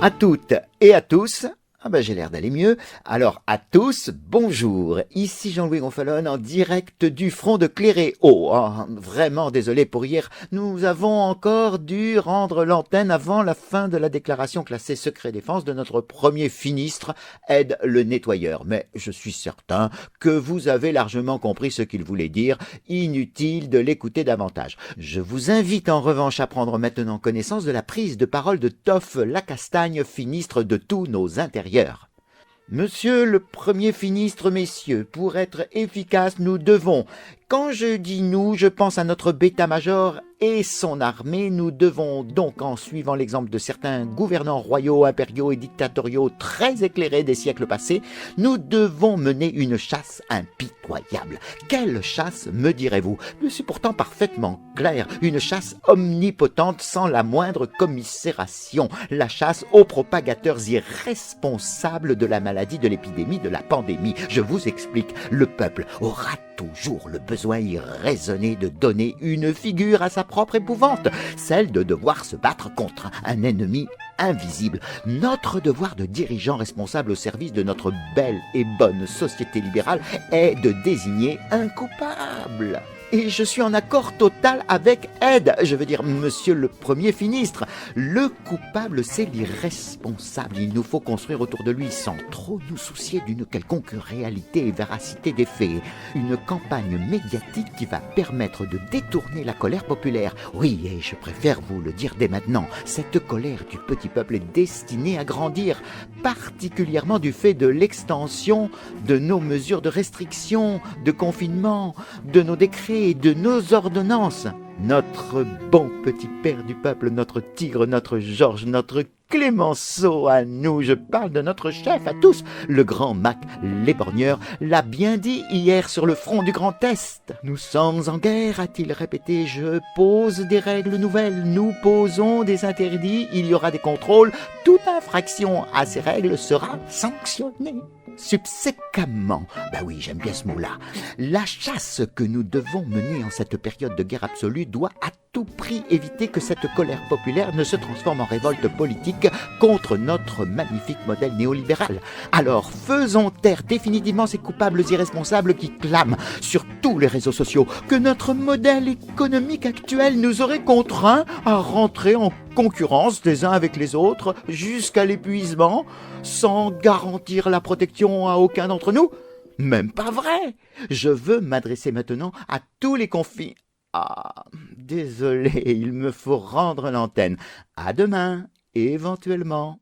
À toutes et à tous. Ah ben j'ai l'air d'aller mieux. Alors à tous, bonjour. Ici Jean-Louis Gonfalon en direct du front de Cléré. Oh, vraiment désolé pour hier. Nous avons encore dû rendre l'antenne avant la fin de la déclaration classée secret défense de notre premier finistre, Ed le nettoyeur. Mais je suis certain que vous avez largement compris ce qu'il voulait dire. Inutile de l'écouter davantage. Je vous invite en revanche à prendre maintenant connaissance de la prise de parole de Toff Lacastagne, finistre de tous nos intérieurs. Monsieur le Premier Finistre, messieurs, pour être efficace, nous devons, quand je dis nous, je pense à notre bêta-major et son armée, nous devons donc, en suivant l'exemple de certains gouvernants royaux, impériaux et dictatoriaux très éclairés des siècles passés, nous devons mener une chasse impitoyable. Quelle chasse, me direz-vous? C'est pourtant parfaitement clair, une chasse omnipotente sans la moindre commisération, la chasse aux propagateurs irresponsables de la maladie, de l'épidémie, de la pandémie. Je vous explique, le peuple aura toujours le besoin irraisonné de donner une figure à sa propre épouvante, celle de devoir se battre contre un ennemi invisible. Notre devoir de dirigeant responsable au service de notre belle et bonne société libérale est de désigner un coupable. Et je suis en accord total avec Ed, je veux dire monsieur le Premier Finistre. Le coupable, c'est l'irresponsable. Il nous faut construire autour de lui sans trop nous soucier d'une quelconque réalité et véracité des faits. Une campagne médiatique qui va permettre de détourner la colère populaire. Oui, et je préfère vous le dire dès maintenant, cette colère du petit peuple est destinée à grandir, particulièrement du fait de l'extension de nos mesures de restriction, de confinement, de nos décrets et de nos ordonnances. Notre bon petit père du peuple, notre tigre, notre Georges, notre Clémenceau à nous, je parle de notre chef à tous, le grand Mac l'éborgneur, l'a bien dit hier sur le front du Grand Est. Nous sommes en guerre, a-t-il répété, je pose des règles nouvelles, nous posons des interdits, il y aura des contrôles, toute infraction à ces règles sera sanctionnée. Subséquemment, ben oui, j'aime bien ce mot-là, la chasse que nous devons mener en cette période de guerre absolue doit à tout prix éviter que cette colère populaire ne se transforme en révolte politique contre notre magnifique modèle néolibéral. Alors faisons taire définitivement ces coupables irresponsables qui clament sur tous les réseaux sociaux que notre modèle économique actuel nous aurait contraints à rentrer en concurrence les uns avec les autres jusqu'à l'épuisement sans garantir la protection à aucun d'entre nous. Même pas vrai. Je veux m'adresser maintenant à tous les confins. Ah, désolé, il me faut rendre l'antenne. À demain, éventuellement.